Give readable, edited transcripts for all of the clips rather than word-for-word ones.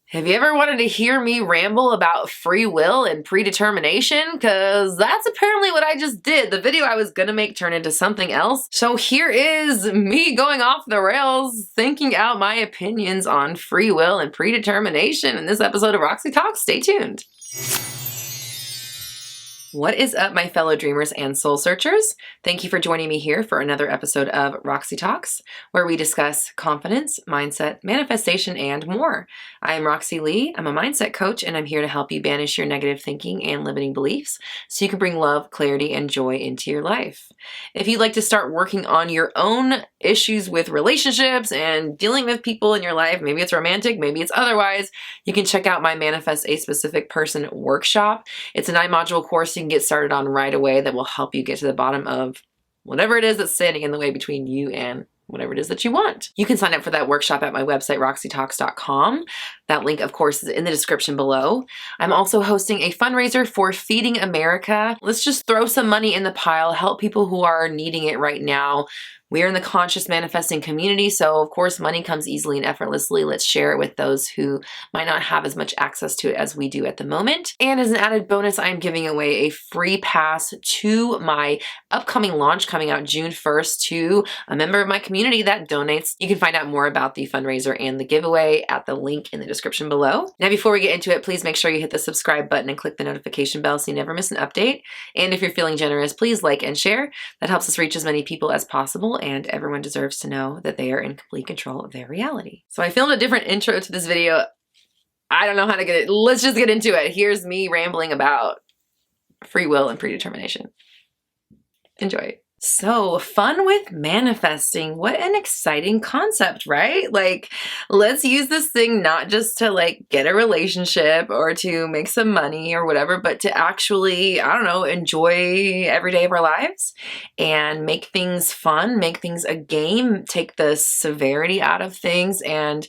Have you ever wanted to hear me ramble about free will and predetermination? Because that's apparently what I just did. The video I was gonna make turned into something else. So here is me going off the rails, thinking out my opinions on free will and predetermination in this episode of Roxy Talks. Stay tuned. What is up, my fellow dreamers and soul searchers? Thank you for joining me here for another episode of Roxy Talks, where we discuss confidence, mindset, manifestation, and more. I am Roxy Lee. I'm a mindset coach, and I'm here to help you banish your negative thinking and limiting beliefs so you can bring love, clarity, and joy into your life. If you'd like to start working on your own issues with relationships and dealing with people in your life, maybe it's romantic, maybe it's otherwise, you can check out my Manifest a Specific Person workshop. It's a 9-module course you can get started on right away that will help you get to the bottom of whatever it is that's standing in the way between you and whatever it is that you want. You can sign up for that workshop at my website, roxytalks.com. That link, of course, is in the description below. I'm also hosting a fundraiser for Feeding America. Let's just throw some money in the pile, help people who are needing it right now. We are in the conscious manifesting community, so of course money comes easily and effortlessly. Let's share it with those who might not have as much access to it as we do at the moment. And as an added bonus, I am giving away a free pass to my upcoming launch coming out June 1st to a member of my community that donates. You can find out more about the fundraiser and the giveaway at the link in the description below. Now, before we get into it, please make sure you hit the subscribe button and click the notification bell so you never miss an update. And if you're feeling generous, please like and share. That helps us reach as many people as possible, and everyone deserves to know that they are in complete control of their reality. So I filmed a different intro to this video. I don't know how to get it. Let's just get into it. Here's me rambling about free will and predetermination. Enjoy. So, fun with manifesting. What an exciting concept, right? Like, let's use this thing not just to get a relationship or to make some money or whatever, but to actually, I don't know, enjoy every day of our lives and make things fun, make things a game, take the severity out of things, and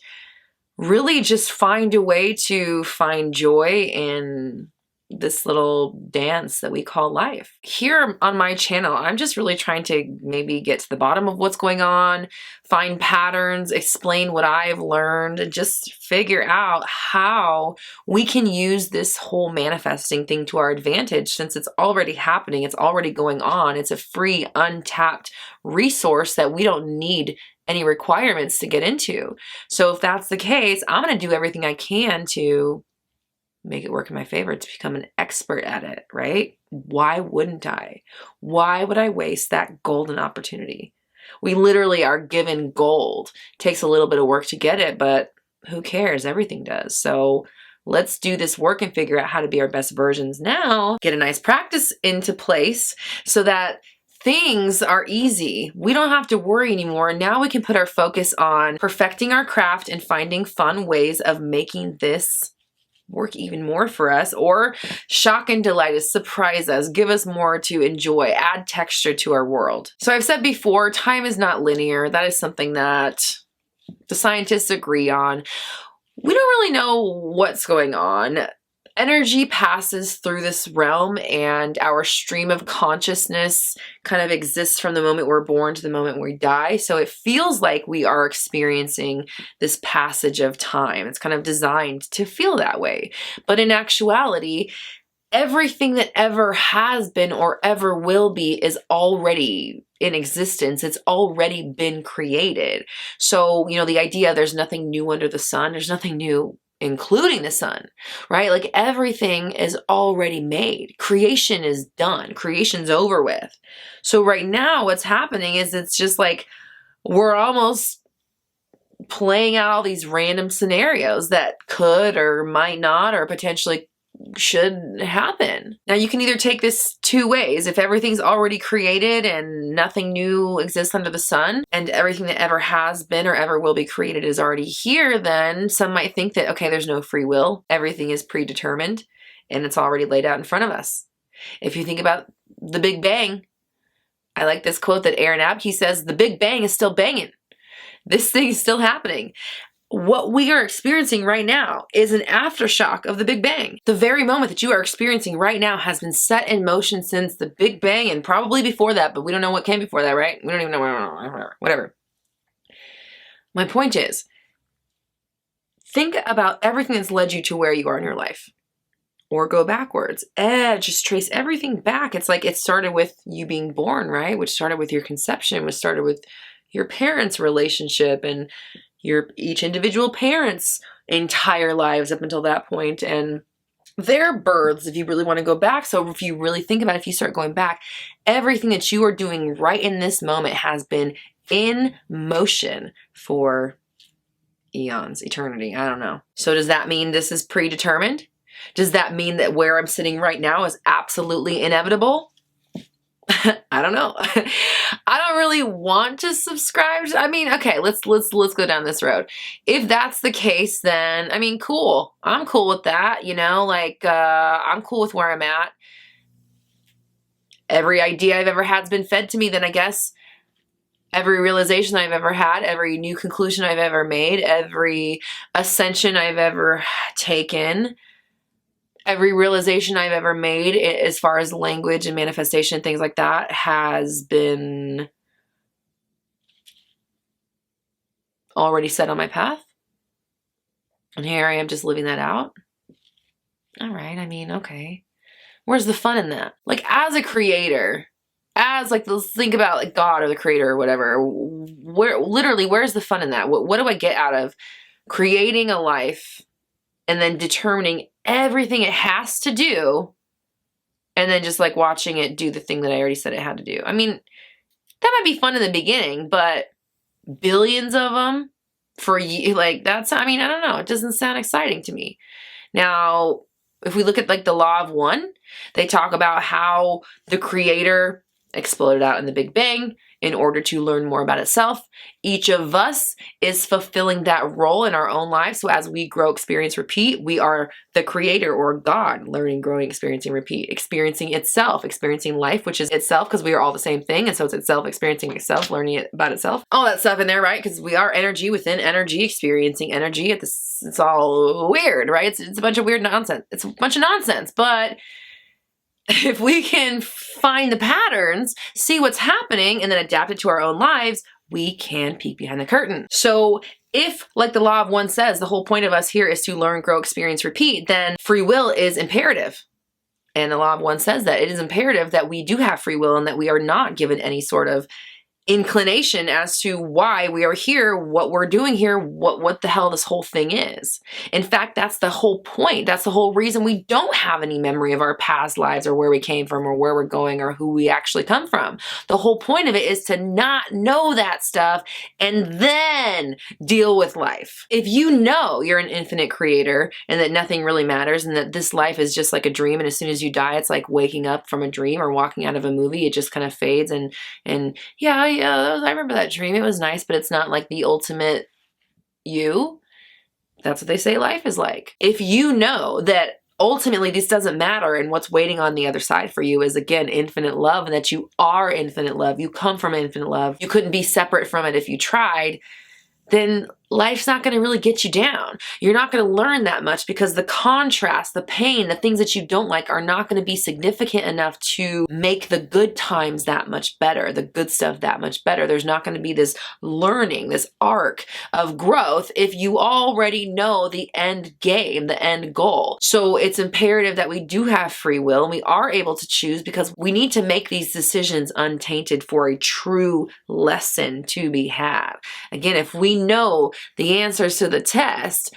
really just find a way to find joy in this little dance that we call life. Here on my channel, I'm just really trying to maybe get to the bottom of what's going on, find patterns, explain what I've learned, and just figure out how we can use this whole manifesting thing to our advantage since it's already happening, it's already going on, it's a free, untapped resource that we don't need any requirements to get into. So if that's the case, I'm going to do everything I can to make it work in my favor, to become an expert at it, right? Why wouldn't I? Why would I waste that golden opportunity? We literally are given gold. Takes a little bit of work to get it, but who cares? Everything does. So let's do this work and figure out how to be our best versions now, get a nice practice into place so that things are easy. We don't have to worry anymore. Now we can put our focus on perfecting our craft and finding fun ways of making this work even more for us, or shock and delight us, surprise us, give us more to enjoy, add texture to our world. So I've said before, time is not linear. That is something that the scientists agree on. We don't really know what's going on. Energy passes through this realm, and our stream of consciousness kind of exists from the moment we're born to the moment we die. So it feels like we are experiencing this passage of time. It's kind of designed to feel that way. But in actuality, everything that ever has been or ever will be is already in existence. It's already been created. So, the idea there's nothing new under the sun, there's nothing new including the sun, right? Like everything is already made. Creation is done. Creation's over with. So right now what's happening is it's just like we're almost playing out all these random scenarios that could or might not or potentially should happen. Now you can either take this two ways. If everything's already created and nothing new exists under the sun and everything that ever has been or ever will be created is already here, then some might think that, okay, there's no free will. Everything is predetermined and it's already laid out in front of us. If you think about the Big Bang, I like this quote that Aaron Abke says, the Big Bang is still banging. This thing is still happening. What we are experiencing right now is an aftershock of the Big Bang. The very moment that you are experiencing right now has been set in motion since the Big Bang and probably before that, but we don't know what came before that, right? We don't even know, whatever. My point is, think about everything that's led you to where you are in your life. Or go backwards. Just trace everything back. It's like it started with you being born, right? Which started with your conception, which started with your parents' relationship and your each individual parent's entire lives up until that point, and their births, if you really want to go back. So if you really think about it, if you start going back, everything that you are doing right in this moment has been in motion for eons, eternity. I don't know. So does that mean this is predetermined? Does that mean that where I'm sitting right now is absolutely inevitable? I don't know. I don't really want to subscribe. I mean, okay, let's go down this road. If that's the case, then I mean, cool. I'm cool with that, you know, like I'm cool with where I'm at. Every idea I've ever had has been fed to me, then I guess every realization I've ever had, every new conclusion I've ever made, every ascension I've ever taken, every realization I've ever made as far as language and manifestation, things like that, has been already set on my path. And here I am just living that out. All right, I mean, okay. Where's the fun in that? Like, as a creator, as like, let's think about like God or the creator or whatever, where's the fun in that? What do I get out of creating a life and then determining everything it has to do, and then just like watching it do the thing that I already said it had to do? I mean, that might be fun in the beginning, but billions of them for you, like that's, I mean, I don't know. It doesn't sound exciting to me. Now, if we look at like the law of one, they talk about how the creator exploded out in the Big Bang in order to learn more about itself. Each of us is fulfilling that role in our own lives. So as we grow, experience, repeat, we are the creator or God, learning, growing, experiencing, repeat, experiencing itself, experiencing life, which is itself, because we are all the same thing. And so it's itself, experiencing itself, learning about itself, all that stuff in there, right? Because we are energy within energy, experiencing energy. It's all weird, right? It's a bunch of weird nonsense. It's a bunch of nonsense, but if we can find the patterns, see what's happening, and then adapt it to our own lives, we can peek behind the curtain. So if, like the law of one says, the whole point of us here is to learn, grow, experience, repeat, then free will is imperative. And the law of one says that it is imperative that we do have free will and that we are not given any sort of inclination as to why we are here, what we're doing here, what the hell this whole thing is. In fact, that's the whole point. That's the whole reason we don't have any memory of our past lives or where we came from or where we're going or who we actually come from. The whole point of it is to not know that stuff and then deal with life. If you know you're an infinite creator and that nothing really matters and that this life is just like a dream, and as soon as you die, it's like waking up from a dream or walking out of a movie, it just kind of fades and yeah, I remember that dream. It was nice, but it's not like the ultimate you. That's what they say life is like. If you know that ultimately this doesn't matter and what's waiting on the other side for you is, again, infinite love, and that you are infinite love, you come from infinite love, you couldn't be separate from it if you tried, then life's not going to really get you down. You're not going to learn that much because the contrast, the pain, the things that you don't like are not going to be significant enough to make the good times that much better, the good stuff that much better. There's not going to be this learning, this arc of growth if you already know the end game, the end goal. So it's imperative that we do have free will and we are able to choose, because we need to make these decisions untainted for a true lesson to be had. Again, if we know the answers to the test,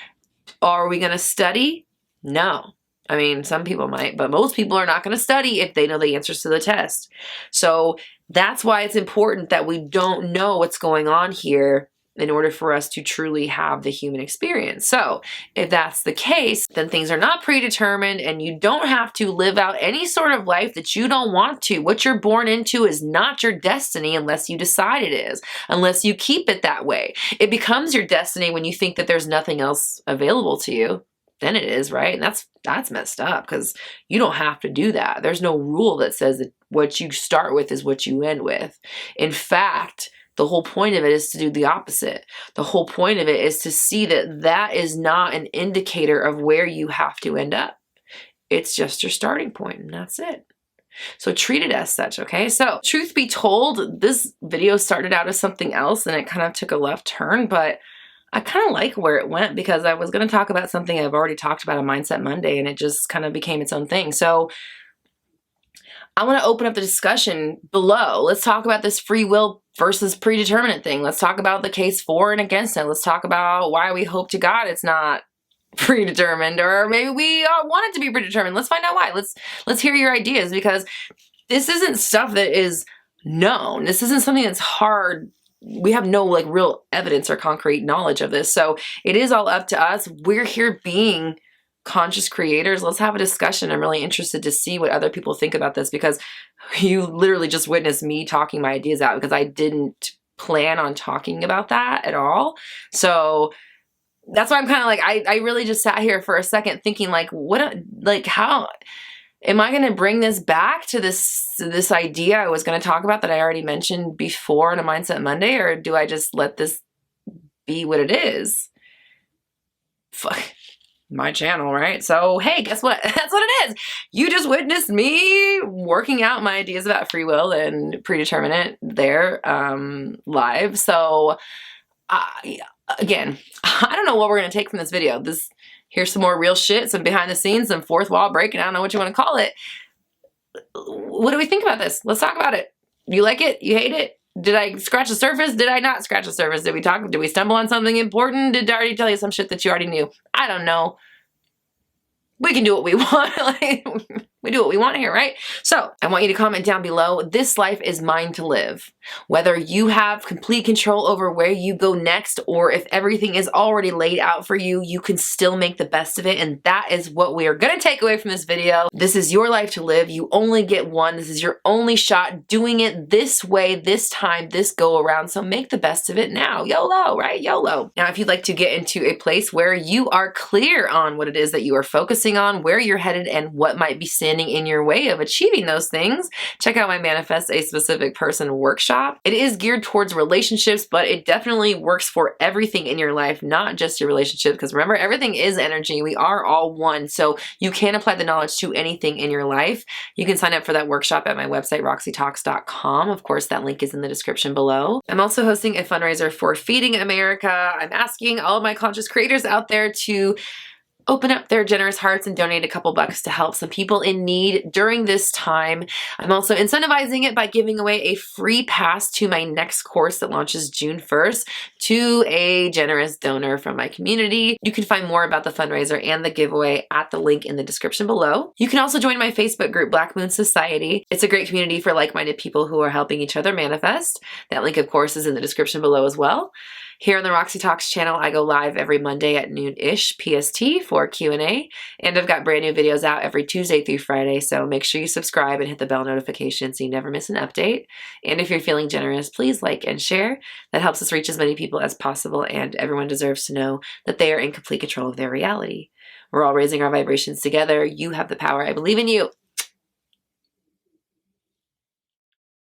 are we going to study? No. I mean, some people might, but most people are not going to study if they know the answers to the test. So that's why it's important that we don't know what's going on here in order for us to truly have the human experience. So if that's the case, then things are not predetermined and you don't have to live out any sort of life that you don't want to. What you're born into is not your destiny unless you decide it is, unless you keep it that way. It becomes your destiny when you think that there's nothing else available to you. Then it is, right? And that's messed up, because you don't have to do that. There's no rule that says that what you start with is what you end with. In fact, the whole point of it is to do the opposite. The whole point of it is to see that that is not an indicator of where you have to end up. It's just your starting point, and that's it. So treat it as such, okay? So truth be told, this video started out as something else and it kind of took a left turn, but I kind of like where it went because I was going to talk about something I've already talked about on Mindset Monday, and it just kind of became its own thing. So I want to open up the discussion below. Let's talk about this free will versus predetermined thing. Let's talk about the case for and against it. Let's talk about why we hope to God it's not predetermined, or maybe we want it to be predetermined. Let's find out why. Let's hear your ideas, because this isn't stuff that is known. This isn't something that's hard. We have no like real evidence or concrete knowledge of this. So it is all up to us. We're here being conscious creators. Let's have a discussion. I'm really interested to see what other people think about this, because you literally just witnessed me talking my ideas out, because I didn't plan on talking about that at all. So that's why I'm kind of like, I really just sat here for a second thinking like, how am I going to bring this back to this idea I was going to talk about that I already mentioned before in a Mindset Monday, or do I just let this be what it is? Fuck. My channel, right? So, hey, guess what? That's what it is. You just witnessed me working out my ideas about free will and predetermined there live. So, again, I don't know what we're going to take from this video. Here's some more real shit, some behind the scenes, some fourth wall breaking. I don't know what you want to call it. What do we think about this? Let's talk about it. You like it? You hate it? Did I scratch the surface? Did I not scratch the surface? Did we stumble on something important? Did I already tell you some shit that you already knew? I don't know. We can do what we want. Like, we do what we want here, right? So I want you to comment down below. This life is mine to live. Whether you have complete control over where you go next, or if everything is already laid out for you, you can still make the best of it. And that is what we are going to take away from this video. This is your life to live. You only get one. This is your only shot doing it this way, this time, this go around. So make the best of it now. YOLO, right? YOLO. Now, if you'd like to get into a place where you are clear on what it is that you are focusing on, where you're headed, and what might be standing in your way of achieving those things, check out my Manifest a Specific Person workshop. It is geared towards relationships, but it definitely works for everything in your life, not just your relationship, because remember, everything is energy. We are all one, so you can apply the knowledge to anything in your life. You can sign up for that workshop at my website, roxytalks.com. Of course, that link is in the description below. I'm also hosting a fundraiser for Feeding America. I'm asking all of my conscious creators out there to open up their generous hearts and donate a couple bucks to help some people in need during this time. I'm also incentivizing it by giving away a free pass to my next course that launches June 1st to a generous donor from my community. You can find more about the fundraiser and the giveaway at the link in the description below. You can also join my Facebook group, Black Moon Society. It's a great community for like-minded people who are helping each other manifest. That link, of course, is in the description below as well. Here on the Roxy Talks channel, I go live every Monday at noon-ish PST for Q&A, and I've got brand new videos out every Tuesday through Friday, so make sure you subscribe and hit the bell notification so you never miss an update. And if you're feeling generous, please like and share. That helps us reach as many people as possible, and everyone deserves to know that they are in complete control of their reality. We're all raising our vibrations together. You have the power. I believe in you.